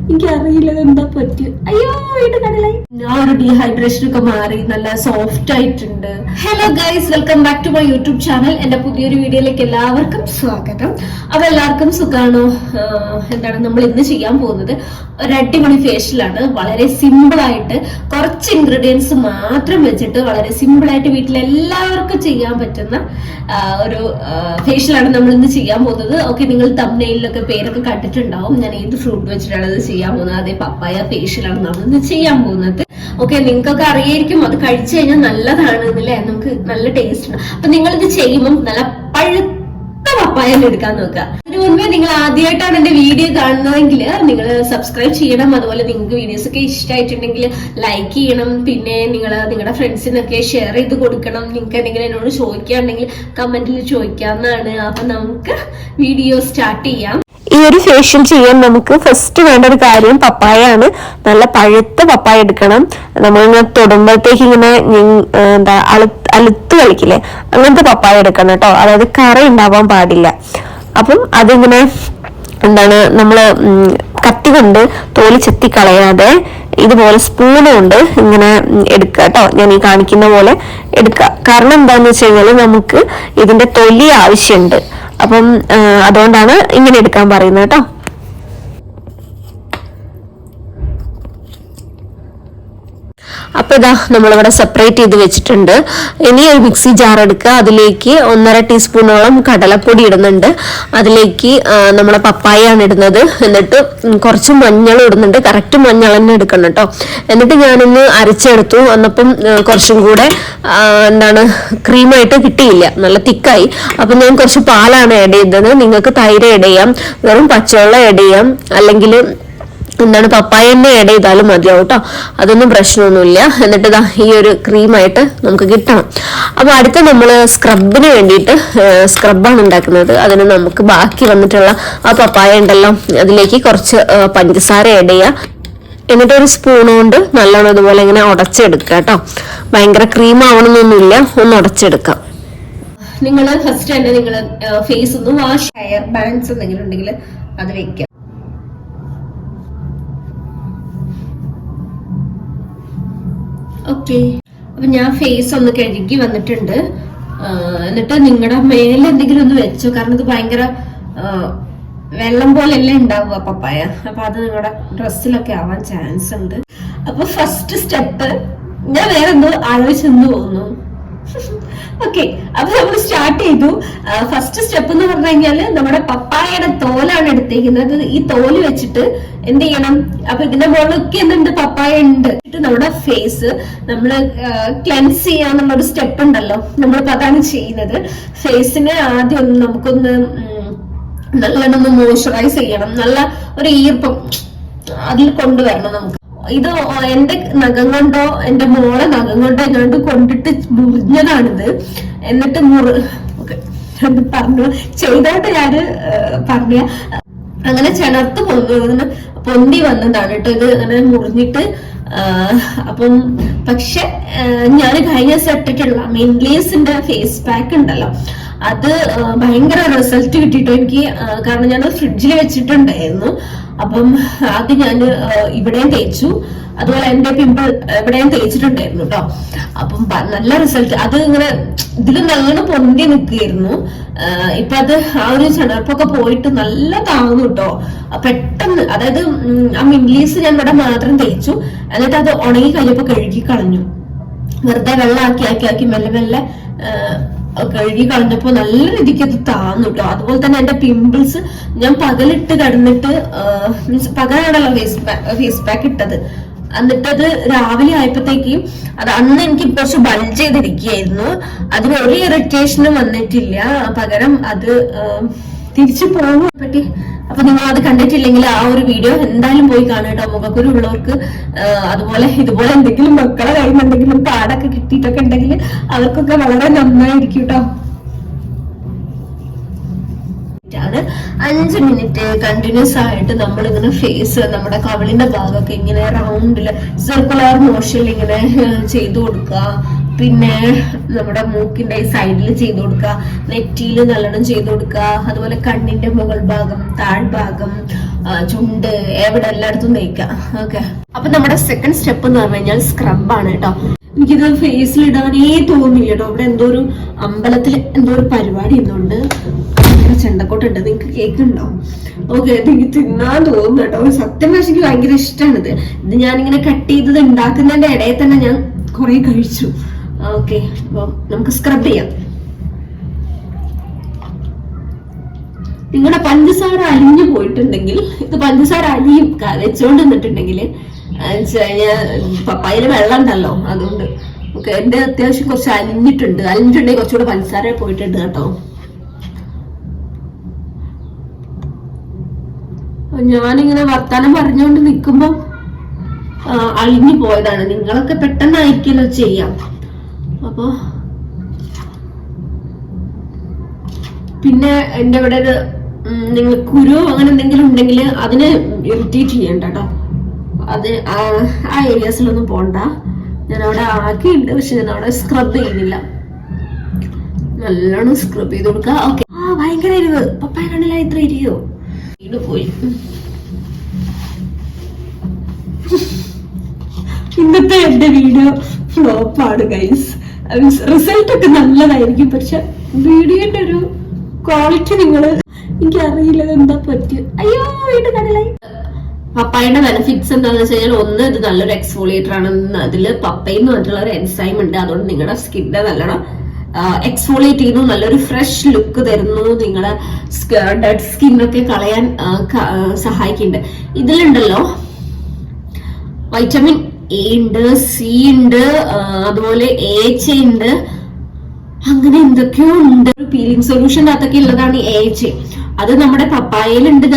എനിക്കറിയില്ല എന്താ പറ്റി. അയ്യോ വീണ്ടും കടലായി. ഞാൻ ഒരു ഡീഹൈഡ്രേഷൻ ഒക്കെ മാറി നല്ല സോഫ്റ്റ് ആയിട്ടുണ്ട്. Hello guys, welcome back to my YouTube channel. എന്റെ പുതിയൊരു വീഡിയോയിലേക്ക് എല്ലാവർക്കും സ്വാഗതം. അപ്പൊ എല്ലാവർക്കും സുഖാണോ? എന്താണ് നമ്മൾ ഇന്ന് ചെയ്യാൻ പോകുന്നത്? ഒരു അടിപൊളി ഫേഷ്യലാണ്. വളരെ സിമ്പിൾ ആയിട്ട് കുറച്ച് ഇൻഗ്രീഡിയൻസ് മാത്രം വെച്ചിട്ട് വളരെ സിമ്പിൾ ആയിട്ട് വീട്ടിൽ എല്ലാവർക്കും ചെയ്യാൻ പറ്റുന്ന ഒരു ഫേഷ്യലാണ് നമ്മൾ ഇന്ന് ചെയ്യാൻ പോകുന്നത്. ഓക്കെ, നിങ്ങൾ തംബ്നെയിലൊക്കെ പേരൊക്കെ കണ്ടിട്ടുണ്ടാവും. ഞാൻ ഏത് ഫ്രൂട്ട് വെച്ചിട്ടാണ് ഇത് ചെയ്യാൻ പോകുന്നത്. അതേ പപ്പായ ഫേഷ്യലാണ് നമ്മൾ ഇന്ന് ചെയ്യാൻ പോകുന്നത്. ഓക്കെ, നിങ്ങൾക്കൊക്കെ അറിയായിരിക്കും അത് കഴിച്ചു കഴിഞ്ഞാൽ നല്ലതാണ് അല്ലേ, നമുക്ക് നല്ല ടേസ്റ്റ് ഉണ്ട്. അപ്പൊ നിങ്ങൾ ഇത് ചെയ്യുമ്പോൾ നല്ല പഴുത്ത പപ്പായ എടുക്കാൻ നോക്കുക. അതിനു മുൻപേ നിങ്ങൾ ആദ്യമായിട്ടാണ് എന്റെ വീഡിയോ കാണുന്നതെങ്കിൽ നിങ്ങൾ സബ്സ്ക്രൈബ് ചെയ്യണം. അതുപോലെ നിങ്ങൾക്ക് വീഡിയോസ് ഒക്കെ ഇഷ്ടമായിട്ടുണ്ടെങ്കിൽ ലൈക്ക് ചെയ്യണം. പിന്നെ നിങ്ങൾ നിങ്ങളുടെ ഫ്രണ്ട്സിനൊക്കെ ഷെയർ ചെയ്ത് കൊടുക്കണം. നിങ്ങൾക്ക് എന്തെങ്കിലും എന്നോട് ചോദിക്കുകയാണെങ്കിൽ കമന്റിൽ ചോദിക്കാവുന്നതാണ്. അപ്പൊ നമുക്ക് വീഡിയോ സ്റ്റാർട്ട് ചെയ്യാം. ഈ ഒരു ഫേഷ്യൽ ചെയ്യാൻ നമുക്ക് ഫസ്റ്റ് വേണ്ട ഒരു കാര്യം പപ്പായാണ്. നല്ല പഴുത്ത പപ്പായ എടുക്കണം. നമ്മളിങ്ങനെ തൊടുമ്പോഴത്തേക്ക് ഇങ്ങനെ എന്താ അലുത്ത് കളിക്കില്ലേ, അങ്ങനത്തെ പപ്പായ എടുക്കണം കേട്ടോ. അതായത് കറ ഉണ്ടാവാൻ പാടില്ല. അപ്പം അതിങ്ങനെ എന്താണ് നമ്മള് കത്തി കൊണ്ട് തോല് ചെത്തി കളയാതെ ഇതുപോലെ സ്പൂണ് കൊണ്ട് ഇങ്ങനെ എടുക്കുക കേട്ടോ. ഞാൻ ഈ കാണിക്കുന്ന പോലെ എടുക്കുക. കാരണം എന്താന്ന് വെച്ച് കഴിഞ്ഞാല് നമുക്ക് ഇതിന്റെ തൊലി ആവശ്യമുണ്ട്. അപ്പം അതുകൊണ്ടാണ് ഇങ്ങനെ എടുക്കാൻ പറയുന്നത് കേട്ടോ. അപ്പൊ ഇതാ നമ്മളിവിടെ സെപ്പറേറ്റ് ചെയ്ത് വെച്ചിട്ടുണ്ട്. ഇനി ഒരു മിക്സി ജാർ എടുക്കുക. അതിലേക്ക് 1.5 ടീസ്പൂണോളം കടലപ്പൊടി ഇടുന്നുണ്ട്. അതിലേക്ക് നമ്മളെ പപ്പായാണ് ഇടുന്നത്. എന്നിട്ട് കുറച്ച് മഞ്ഞൾ ഇടുന്നുണ്ട്. കറക്റ്റ് മഞ്ഞൾ തന്നെ എടുക്കണം കേട്ടോ. എന്നിട്ട് ഞാനൊന്ന് അരച്ചെടുത്തു. വന്നപ്പം കുറച്ചും കൂടെ എന്താണ് ക്രീമായിട്ട് കിട്ടിയില്ല, നല്ല തിക്കായി. അപ്പൊ ഞാൻ കുറച്ച് പാലാണ് ആഡ് ചെയ്തത്. നിങ്ങൾക്ക് തൈര് ആഡ് ചെയ്യാം, വെറും പച്ചവെള്ളം ആഡ് ചെയ്യാം, അല്ലെങ്കിൽ എന്താണ് പപ്പായ തന്നെ ആഡ് ചെയ്താലും മതിയാവും കേട്ടോ. അതൊന്നും പ്രശ്നമൊന്നുമില്ല. എന്നിട്ട് ഇതാ ഈ ഒരു ക്രീമായിട്ട് നമുക്ക് കിട്ടണം. അപ്പൊ അടുത്ത നമ്മള് സ്ക്രബിന് വേണ്ടിയിട്ട് സ്ക്രബാണ് ഉണ്ടാക്കുന്നത്. അതിന് നമുക്ക് ബാക്കി വന്നിട്ടുള്ള ആ പപ്പായ ഉണ്ടല്ലോ, അതിലേക്ക് കുറച്ച് പഞ്ചസാര ആഡ് ചെയ്യാം. എന്നിട്ട് ഒരു സ്പൂൺ കൊണ്ട് നല്ലോണം ഇതുപോലെ ഇങ്ങനെ ഉടച്ചെടുക്കുക കേട്ടോ. ഭയങ്കര ക്രീം ആവണമെന്നൊന്നുമില്ല, ഒന്ന് ഉടച്ചെടുക്കാം. നിങ്ങൾ ഫസ്റ്റ് തന്നെ നിങ്ങൾ ഫേസ് ഒന്ന് വാഷ്, ഹെയർ ബാൻഡ്സ് എന്തെങ്കിലും ഉണ്ടെങ്കിൽ അത് വെക്കുക. ഓക്കെ, അപ്പൊ ഞാൻ ഫേസ് ഒന്ന് കഴുകി വന്നിട്ടുണ്ട്. എന്നിട്ട് നിങ്ങളുടെ മേലെ എന്തെങ്കിലും ഒന്ന് വെച്ചോ. കാരണം ഇത് ഭയങ്കര വെള്ളം പോലെയല്ലേ ഉണ്ടാവുക പപ്പായ. അപ്പൊ അത് നിങ്ങളുടെ ഡ്രസ്സിലൊക്കെ ആവാൻ ചാൻസ് ഉണ്ട്. അപ്പൊ ഫസ്റ്റ് സ്റ്റെപ്പ് ഞാൻ വേറെ എന്തോ ആലോചിച്ചെന്ന് തോന്നുന്നു. ഓക്കെ, അപ്പൊ നമ്മൾ സ്റ്റാർട്ട് ചെയ്തു. ഫസ്റ്റ് സ്റ്റെപ്പ് എന്ന് പറഞ്ഞു കഴിഞ്ഞാല് നമ്മുടെ പപ്പായയുടെ തോലാണ് എടുത്തേക്കുന്നത്. ഈ തോല് വെച്ചിട്ട് എന്ത് ചെയ്യണം? അപ്പൊ ഇതിന്റെ മുകളിലൊക്കെ എന്തുണ്ട്? പപ്പായ ഉണ്ട്. നമ്മുടെ ഫേസ് നമ്മള് ക്ലെൻസ് ചെയ്യാന്നുള്ളൊരു സ്റ്റെപ്പ് ഉണ്ടല്ലോ, നമ്മളിപ്പോ അതാണ് ചെയ്യുന്നത്. ഫേസിന് ആദ്യം ഒന്ന് നമുക്കൊന്ന് നല്ലോണം ഒന്ന് മോയ്സ്ചറൈസ് ചെയ്യണം. നല്ല ഒരു ഈർപ്പം അതിൽ കൊണ്ടുവരണം നമുക്ക്. ഇത് എന്റെ നഖം കൊണ്ടോ എന്റെ മോളെ നഖം കൊണ്ടോ എങ്ങാണ്ട് കൊണ്ടിട്ട് മുറിഞ്ഞതാണിത്. എന്നിട്ട് പറഞ്ഞു ചെയ്തോട്ട് ഞാന് പറഞ്ഞ അങ്ങനെ ചിലർത്ത് പൊന്തി വന്നതാണ് കേട്ടോ. ഇത് അങ്ങനെ മുറിഞ്ഞിട്ട് അപ്പം പക്ഷെ ഞാൻ കഴിഞ്ഞ ദിവസം ഇട്ടിട്ടുള്ള മെയിൻലേസിന്റെ ഫേസ് പാക്ക് ഉണ്ടല്ലോ, അത് ഭയങ്കര റിസൾട്ട് കിട്ടിട്ടോ എനിക്ക്. കാരണം ഞാൻ ഫ്രിഡ്ജിൽ വെച്ചിട്ടുണ്ടായിരുന്നു. അപ്പം അത് ഞാൻ ഇവിടെയും തേച്ചു, അതുപോലെ എന്റെ പിമ്പിൾ എവിടെയും തേച്ചിട്ടുണ്ടായിരുന്നു കേട്ടോ. അപ്പം നല്ല റിസൾട്ട്. അത് ഇങ്ങനെ ഇതിൽ നല്ലോണം പൊന്തി നിൽക്കുകയായിരുന്നു. ഇപ്പൊ അത് ആ ഒരു ചണർപ്പൊക്കെ പോയിട്ട് നല്ല താങ്ങുന്നു കേട്ടോ പെട്ടെന്ന്. അതായത് ആ മിൻലീസ് ഞാൻ ഇവിടെ മാത്രം തേച്ചു. എന്നിട്ട് അത് ഉണങ്ങി കഴിഞ്ഞപ്പോ കഴുകി കളഞ്ഞു. വെറുതെ വെള്ളം ആക്കി മെല്ലെ മെല്ലെ കഴുകി കളഞ്ഞപ്പോ നല്ല രീതിക്ക് അത് താന്നു കേട്ടോ. അതുപോലെ തന്നെ എന്റെ പിമ്പിൾസ് ഞാൻ പകലിട്ട് കിടന്നിട്ട് പകലാണല്ലോ ഫേസ് പാക്ക് ഇട്ടത്. എന്നിട്ടത് രാവിലെ ആയപ്പോഴത്തേക്കും അത് അന്ന് എനിക്ക് കുറച്ച് ബൾജ് ചെയ്തിരിക്കുകയായിരുന്നു. അതിന് ഒരു ഇറിറ്റേഷനും വന്നിട്ടില്ല. പകരം അത് തിരിച്ചു പോകും പറ്റി. അപ്പൊ നിങ്ങൾ അത് കണ്ടിട്ടില്ലെങ്കിൽ ആ ഒരു വീഡിയോ എന്തായാലും പോയി കാണുക കേട്ടോ. മുഖക്കുരു ഉള്ളവർക്ക് അതുപോലെ ഇതുപോലെ എന്തെങ്കിലും മക്കളെ കയ്യിൽ നിന്ന് എന്തെങ്കിലും പാടൊക്കെ കിട്ടിയിട്ടൊക്കെ ഉണ്ടെങ്കിൽ അവർക്കൊക്കെ വളരെ നന്നായിരിക്കും കേട്ടോ. 5 മിനിറ്റ് കണ്ടിന്യൂസ് ആയിട്ട് നമ്മളിങ്ങനെ ഫേസ് നമ്മുടെ കവിളിന്റെ ഭാഗമൊക്കെ ഇങ്ങനെ റൗണ്ടില് സർക്കുലർ മോഷനിൽ ഇങ്ങനെ ചെയ്തു കൊടുക്കുക. പിന്നെ നമ്മുടെ മൂക്കിന്റെ സൈഡിൽ ചെയ്ത് കൊടുക്കുക, നെറ്റിയിൽ നല്ലോണം ചെയ്ത് കൊടുക്കുക, അതുപോലെ കണ്ണിന്റെ മുകൾ ഭാഗം, താഴ്ഭാഗം, ചുണ്ട്, എവിടെ എല്ലായിടത്തും തേക്കുക. ഓക്കെ, അപ്പൊ നമ്മുടെ സെക്കൻഡ് സ്റ്റെപ്പ് എന്ന് പറഞ്ഞു കഴിഞ്ഞാൽ സ്ക്രബാണ് കേട്ടോ. എനിക്കിത് ഫേസിൽ ഇടാനേ തോന്നില്ല കേട്ടോ. ഇവിടെ എന്തോ ഒരു അമ്പലത്തിൽ എന്തോ ഒരു പരിപാടി ഇന്നുണ്ട്, ചെണ്ടക്കോട്ടുണ്ട്, നിങ്ങക്ക് കേക്കുണ്ടോ? ഓക്കെ, എനിക്ക് തിന്നാൻ തോന്നുന്നു കേട്ടോ. സത്യം പറഞ്ഞാൽ എനിക്ക് ഭയങ്കര ഇഷ്ടമാണിത്. ഇത് ഞാനിങ്ങനെ കട്ട് ചെയ്തത് ഉണ്ടാക്കുന്നതിന്റെ ഇടയിൽ തന്നെ ഞാൻ കുറെ കഴിച്ചു. ഓക്കെ, അപ്പൊ നമുക്ക് സ്ക്രബ് ചെയ്യാം. നിങ്ങളുടെ പഞ്ചസാര അലിഞ്ഞു പോയിട്ടുണ്ടെങ്കിൽ, ഇത് പഞ്ചസാര അലിയും വെച്ചോണ്ട് നിന്നിട്ടുണ്ടെങ്കിൽ പപ്പായയില് വെള്ളം ഉണ്ടല്ലോ, അതുകൊണ്ട്. ഓക്കെ, എന്റെ അത്യാവശ്യം കുറച്ച് അലിഞ്ഞിട്ടുണ്ടെങ്കിൽ കുറച്ചുകൂടെ പഞ്ചസാര പോയിട്ടുണ്ട് കേട്ടോ. ഞാനിങ്ങനെ വർത്താനം പറഞ്ഞുകൊണ്ട് നിൽക്കുമ്പോ അലിഞ്ഞു പോയതാണ്. നിങ്ങളൊക്കെ പെട്ടെന്നായിരിക്കല്ലോ ചെയ്യാം. അപ്പൊ പിന്നെ എന്റെ ഇവിടെ ഒരു നിങ്ങൾ കുരു അങ്ങനെ എന്തെങ്കിലും ഉണ്ടെങ്കിൽ അതിനെ ഇറിറ്റേറ്റ് ചെയ്യണ്ട കേട്ടോ. അത് ആ ഏരിയാസിലൊന്നും പോണ്ട. ഞാൻ അവിടെ ആക്കിയിട്ടുണ്ട്, പക്ഷെ ഞാൻ അവിടെ സ്ക്രബ് ചെയ്യുന്നില്ല. നല്ലോണം സ്ക്രബ് ചെയ്ത് കൊടുക്കുക. ഓക്കെ, ഭയങ്കര എരിവ്. പപ്പായ കണ്ടില്ല ഇത്ര എരിയോ? ഇത് പോയി. ഇന്നത്തെ എന്റെ വീഡിയോ ഫ്ലോപ്പാണ് ഗൈസ്. റിസൾട്ട് ഒക്കെ നല്ലതായിരിക്കും, പക്ഷെ വീഡിയോന്റെ ഒരു ക്വാളിറ്റി എനിക്കറിയില്ല എന്താ പറ്റിയ. അയ്യോ, വീട് കടലായി. പപ്പായയുടെ ബെനിഫിറ്റ്സ് എന്താന്ന് വെച്ച് കഴിഞ്ഞാൽ, ഒന്ന്, ഇത് നല്ലൊരു എക്സ്ഫോളിയേറ്റർ ആണ്. അതില് പപ്പയിൽ എന്ന് പറഞ്ഞിട്ടുള്ള ഒരു എൻസൈം ഉണ്ട്. അതുകൊണ്ട് നിങ്ങളുടെ സ്കിന്നെ നല്ലോണം എക്സ്ഫോളിയേറ്റ് ചെയ്യുന്നു, നല്ലൊരു ഫ്രഷ് ലുക്ക് തരുന്നു, നിങ്ങളെ ഡെഡ് സ്കിന്നൊക്കെ കളയാൻ സഹായിക്കുന്നുണ്ട്. ഇതിലുണ്ടല്ലോ വൈറ്റമിൻ എ ഉണ്ട്, സി ഉണ്ട്, അതുപോലെ എച്ച് ഉണ്ട്, അങ്ങനെ എന്തൊക്കെയോ ഉണ്ട്. ഒരു പീലിംഗ് സൊല്യൂഷൻ അകത്തൊക്കെ ഉള്ളതാണ് എച്ച്. അത് നമ്മുടെ പപ്പായയിലുണ്ട്.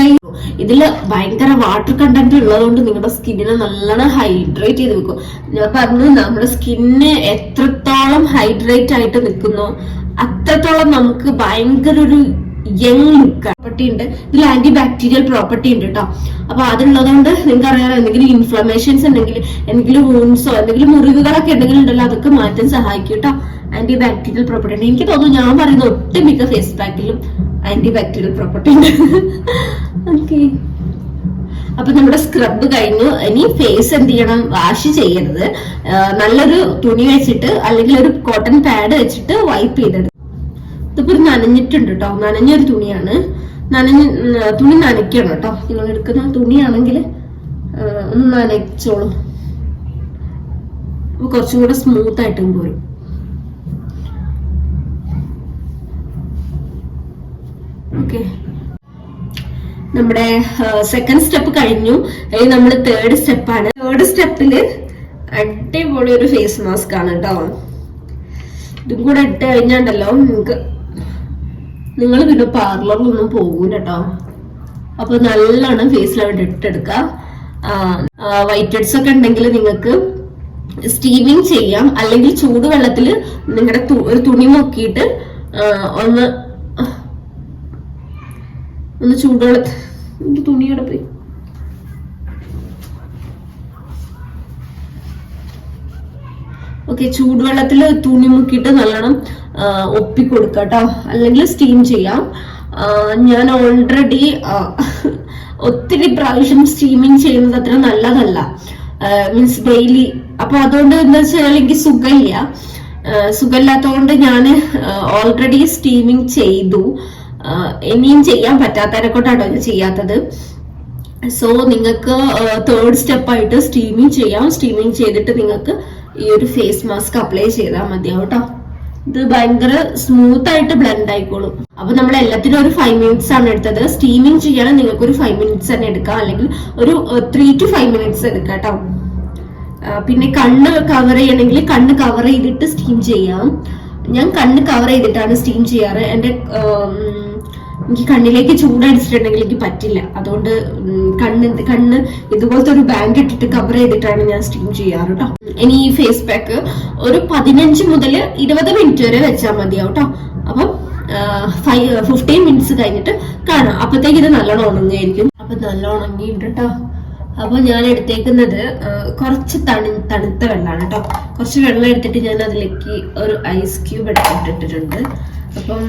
ഇതില് ഭയങ്കര വാട്ടർ കണ്ടന്റ് ഉള്ളതുകൊണ്ട് നിങ്ങളുടെ സ്കിന്നിനെ നല്ലോണം ഹൈഡ്രേറ്റ് ചെയ്ത് വെക്കും. ഞാൻ പറഞ്ഞു, നമ്മുടെ സ്കിന്ന് എത്രത്തോളം ഹൈഡ്രേറ്റ് ആയിട്ട് നിൽക്കുന്നോ അത്രത്തോളം നമുക്ക് ഭയങ്കര ഒരു യങ് ലുക്ക് പ്രോപ്പർട്ടി ഉണ്ട്. ഇതിൽ ആന്റി ബാക്ടീരിയൽ പ്രോപ്പർട്ടി ഉണ്ട് കേട്ടോ. അപ്പൊ അതുള്ളതുകൊണ്ട് നിങ്ങൾക്ക് അറിയാം, എന്തെങ്കിലും ഇൻഫ്ലമേഷൻസ് ഉണ്ടെങ്കിൽ, എന്തെങ്കിലും വൂൺസോ എന്തെങ്കിലും മുറിവുകളൊക്കെ എന്തെങ്കിലും ഉണ്ടല്ലോ, അതൊക്കെ മാറ്റാൻ സഹായിക്കും കേട്ടോ. ആന്റി ബാക്ടീരിയൽ പ്രോപ്പർട്ടി ഉണ്ട്. എനിക്ക് തോന്നുന്നു ഞാൻ പറയുന്ന ഒട്ടുമിക്ക ഫേസ് പാക്കിലും ആന്റി ബാക്ടീരിയൽ പ്രോപ്പർട്ടി ഉണ്ട്. ഓക്കെ, അപ്പൊ നമ്മുടെ സ്ക്രബ് കഴിഞ്ഞു. ഇനി ഫേസ് എന്ത് ചെയ്യണം? വാഷ് ചെയ്യരുത്. നല്ലൊരു തുണി വെച്ചിട്ട് അല്ലെങ്കിൽ ഒരു കോട്ടൺ പാഡ് വെച്ചിട്ട് വൈപ്പ് ചെയ്തെടുക്കും. ഇതിപ്പോ നനഞ്ഞിട്ടുണ്ട് കേട്ടോ. നനഞ്ഞൊരു തുണിയാണ്. തുണി നനയ്ക്കണം കേട്ടോ. നിങ്ങൾ എടുക്കുന്ന തുണിയാണെങ്കിൽ ഒന്ന് നനച്ചോളൂ. അപ്പൊ കുറച്ചും കൂടെ സ്മൂത്ത് ആയിട്ടും പോരും. ഓക്കെ, നമ്മുടെ സെക്കൻഡ് സ്റ്റെപ്പ് കഴിഞ്ഞു. ഇനി നമ്മൾ തേർഡ് സ്റ്റെപ്പാണ്. തേർഡ് സ്റ്റെപ്പില് അടിപൊളി ഒരു ഫേസ് മാസ്ക് ആണ് കേട്ടോ. ഇതും കൂടെ ഇട്ട് കഴിഞ്ഞാണ്ടല്ലോ നിങ്ങൾ പിന്നെ പാർലറിലൊന്നും പോകൂല കേട്ടോ. അപ്പൊ നല്ലോണം ഫേസിൽ അവിടെ ഇട്ടെടുക്കുക. വൈറ്റ് ഹെഡ്സ് ഒക്കെ ഉണ്ടെങ്കിൽ നിങ്ങൾക്ക് സ്റ്റീമിങ് ചെയ്യാം, അല്ലെങ്കിൽ ചൂടുവെള്ളത്തിൽ നിങ്ങളുടെ ഒരു തുണി മുക്കിയിട്ട് ഒന്ന് ചൂടുവെള്ളത്തിൽ തുണിയോടെ പോയി ഓക്കെ, ചൂടുവെള്ളത്തിൽ തുണി മുക്കിയിട്ട് നല്ലോണം ഒപ്പിക്കൊടുക്കുക കേട്ടോ. അല്ലെങ്കിൽ സ്റ്റീം ചെയ്യാം. ഞാൻ ഓൾറെഡി ഒത്തിരി പ്രാവശ്യം സ്റ്റീമിങ് ചെയ്യുന്നത് അത്ര നല്ലതല്ല, മീൻസ് ഡെയിലി. അപ്പൊ അതുകൊണ്ട് എന്താ വെച്ചാൽ എനിക്ക് സുഖമില്ലാത്തതുകൊണ്ട് ഞാൻ ഓൾറെഡി സ്റ്റീമിങ് ചെയ്തു. ഇനിയും ചെയ്യാൻ പറ്റാത്തവരെ കൊണ്ടാട്ടോ ഞാൻ ചെയ്യാത്തത്. സോ നിങ്ങൾക്ക് തേർഡ് സ്റ്റെപ്പായിട്ട് സ്റ്റീമിങ് ചെയ്യാം. സ്റ്റീമിങ് ചെയ്തിട്ട് നിങ്ങൾക്ക് ഈ ഒരു ഫേസ് മാസ്ക് അപ്ലൈ ചെയ്താൽ മതിയാവും കേട്ടോ. ഇത് ഭയങ്കര സ്മൂത്ത് ആയിട്ട് ബ്ലെൻഡ് ആയിക്കോളും. അപ്പൊ നമ്മൾ എല്ലാത്തിനും ഒരു 5 മിനിറ്റ്സ് ആണ് എടുത്തത്. സ്റ്റീമിങ് ചെയ്യാൻ നിങ്ങൾക്ക് ഒരു 5 മിനിറ്റ്സ് തന്നെ എടുക്കാം, അല്ലെങ്കിൽ ഒരു 3 to 5 മിനിറ്റ്സ് എടുക്കാം കേട്ടോ. പിന്നെ കണ്ണ് കവർ ചെയ്യണമെങ്കിൽ കണ്ണ് കവർ ചെയ്തിട്ട് സ്റ്റീം ചെയ്യാം. ഞാൻ കണ്ണ് കവർ ചെയ്തിട്ടാണ് സ്റ്റീം ചെയ്യാറ്. എനിക്ക് കണ്ണിലേക്ക് ചൂടടിച്ചിട്ടുണ്ടെങ്കിൽ എനിക്ക് പറ്റില്ല. അതുകൊണ്ട് കണ്ണ് ഇതുപോലത്തെ ഒരു ബാൻഡ് ഇട്ടിട്ട് കവർ ചെയ്തിട്ടാണ് ഞാൻ സ്റ്റീം ചെയ്യാറ് കേട്ടോ. ഇനി ഈ ഫേസ് പാക്ക് ഒരു 15 മുതൽ 20 മിനിറ്റ് വരെ വെച്ചാൽ മതിയാവും കേട്ടോ. അപ്പം 15 മിനിറ്റ്സ് കഴിഞ്ഞിട്ട് കാണാം. അപ്പത്തേക്ക് ഇത് നല്ലോണം ഉണങ്ങിയായിരിക്കും. അപ്പൊ നല്ല ഉണങ്ങിയിട്ട് കേട്ടോ. അപ്പൊ ഞാൻ എടുത്തേക്കുന്നത് കുറച്ച് തണുത്ത വെള്ളമാണ് കേട്ടോ. കുറച്ച് വെള്ളം എടുത്തിട്ട് ഞാൻ അതിലേക്ക് ഒരു ഐസ് ക്യൂബ് എടുത്തിട്ടിട്ടുണ്ട്. അപ്പം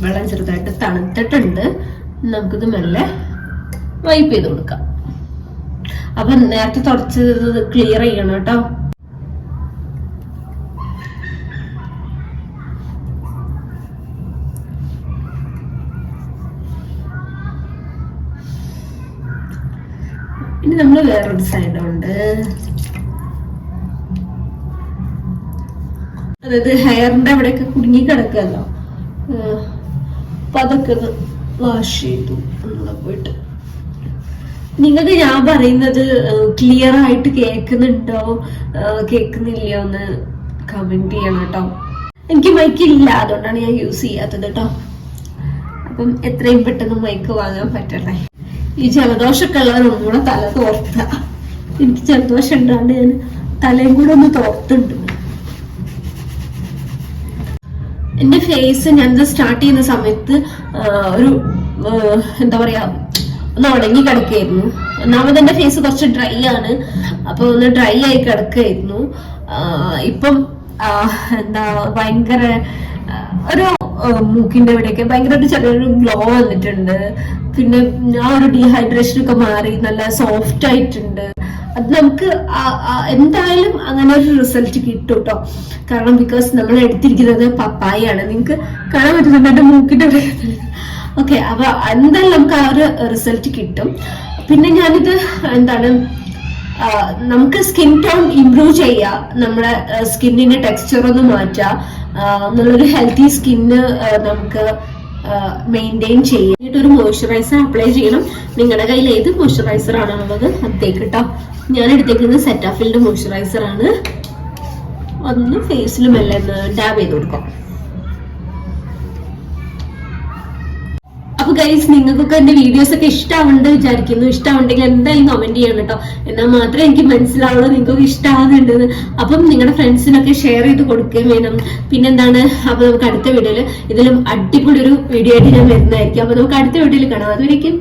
വെള്ളം ചെറുതായിട്ട് തണുത്തിട്ടുണ്ട്. നമുക്കിത് മെല്ലെ വൈപ്പ് ചെയ്ത് കൊടുക്കാം. അപ്പൊ നേരത്തെ തുടച്ചത് ക്ലിയർ ചെയ്യണം കേട്ടോ. ഇനി നമ്മള് വേറൊരു സൈഡുണ്ട്, അതായത് ഹെയറിന്റെ അവിടെയൊക്കെ കുടുങ്ങി കിടക്കല്ലോ, അപ്പൊ അതൊക്കെ ഒന്ന് വാഷ് ചെയ്തു പോയിട്ട്. നിങ്ങൾക്ക് ഞാൻ പറയുന്നത് ക്ലിയർ ആയിട്ട് കേൾക്കുന്നുണ്ടോ കേൾക്കുന്നില്ലയോ എന്ന് കമന്റ് ചെയ്യണം കേട്ടോ. എനിക്ക് മൈക്കില്ല, അതുകൊണ്ടാണ് ഞാൻ യൂസ് ചെയ്യാത്തത് കേട്ടോ. അപ്പം എത്രയും പെട്ടെന്ന് മൈക്ക് വാങ്ങാൻ പറ്റല്ലേ. ഈ ജലദോഷമൊക്കെ ഉള്ളവർ ഒന്നുകൂടെ തല തോർത്ത. എനിക്ക് ജലദോഷം ഉണ്ടാണ്ട് ഞാൻ തലയും കൂടെ ഒന്ന് തോർത്തുണ്ട്. എന്റെ ഫേസ് ഞാൻ സ്റ്റാർട്ട് ചെയ്യുന്ന സമയത്ത് ഒരു എന്താ പറയാ ഒന്ന് ഉണങ്ങി കിടക്കായിരുന്നു. ഒന്നാമത് എന്റെ ഫേസ് കുറച്ച് ഡ്രൈ ആണ്, അപ്പൊ ഒന്ന് ഡ്രൈ ആയി കിടക്കായിരുന്നു. ഇപ്പം എന്താ ഭയങ്കര ഒരു മൂക്കിന്റെ ഇവിടെയൊക്കെ ഭയങ്കരമായിട്ട് ചെറിയൊരു ഗ്ലോ വന്നിട്ടുണ്ട്. പിന്നെ ആ ഒരു ഡീഹൈഡ്രേഷൻ ഒക്കെ മാറി നല്ല സോഫ്റ്റ് ആയിട്ടുണ്ട്. അത് നമുക്ക് എന്തായാലും അങ്ങനെ ഒരു റിസൾട്ട് കിട്ടും കേട്ടോ. കാരണം ബിക്കോസ് നമ്മൾ എടുത്തിരിക്കുന്നത് പപ്പായാണ്. നിങ്ങൾക്ക് കാണാൻ പറ്റുന്നുണ്ട് എന്റെ മൂക്കിന്റെ ഇവിടെ. ഓക്കെ, അപ്പൊ എന്തായാലും നമുക്ക് ആ ഒരു റിസൾട്ട് കിട്ടും. പിന്നെ ഞാനിത് എന്താണ് നമുക്ക് സ്കിൻ ടോൺ ഇംപ്രൂവ് ചെയ്യാം, നമ്മുടെ സ്കിന്നിന്റെ ടെക്സ്ചർ ഒന്ന് മാറ്റാം, നല്ലൊരു ഹെൽത്തി സ്കിന്ന് നമുക്ക് മെയിൻറ്റെയിൻ ചെയ്യാൻ ഒരു മോയ്സ്ചറൈസർ അപ്ലൈ ചെയ്യണം. നിങ്ങളുടെ കയ്യിൽ ഏത് മോയ്സ്ചറൈസർ ആണുള്ളത് അതേക്ക് കേട്ടോ. ഞാൻ എടുത്തേക്കുന്നത് സെറ്റാഫിലിന്റെ മോയ്സ്ചറൈസർ ആണ്. ഒന്ന് ഫേസിൽ മെല്ലെ ഡാബ് ചെയ്ത് കൊടുക്കാം. അപ്പൊ ഗൈസ്, നിങ്ങൾക്കൊക്കെ എന്റെ വീഡിയോസ് ഒക്കെ ഇഷ്ടമാവുന്നുണ്ട് വിചാരിക്കുന്നു. ഇഷ്ടമുണ്ടെങ്കിൽ എന്തായാലും കമന്റ് ചെയ്യണം കേട്ടോ. എന്നാൽ മാത്രമേ എനിക്ക് മനസ്സിലാവുള്ളൂ നിങ്ങൾക്ക് ഇഷ്ടമാകുന്നുണ്ടെന്ന്. അപ്പം നിങ്ങളുടെ ഫ്രണ്ട്സിനൊക്കെ ഷെയർ ചെയ്ത് കൊടുക്കുകയും വേണം. പിന്നെന്താണ്, അപ്പൊ നമുക്ക് അടുത്ത വീഡിയോയിൽ ഇതിലും അടിപൊളി ഒരു വീഡിയോ ആയിട്ട് ഞാൻ വരുന്നതായിരിക്കും. അപ്പൊ നമുക്ക് അടുത്ത വീഡിയോയിൽ കാണാം. അതുവരേക്കും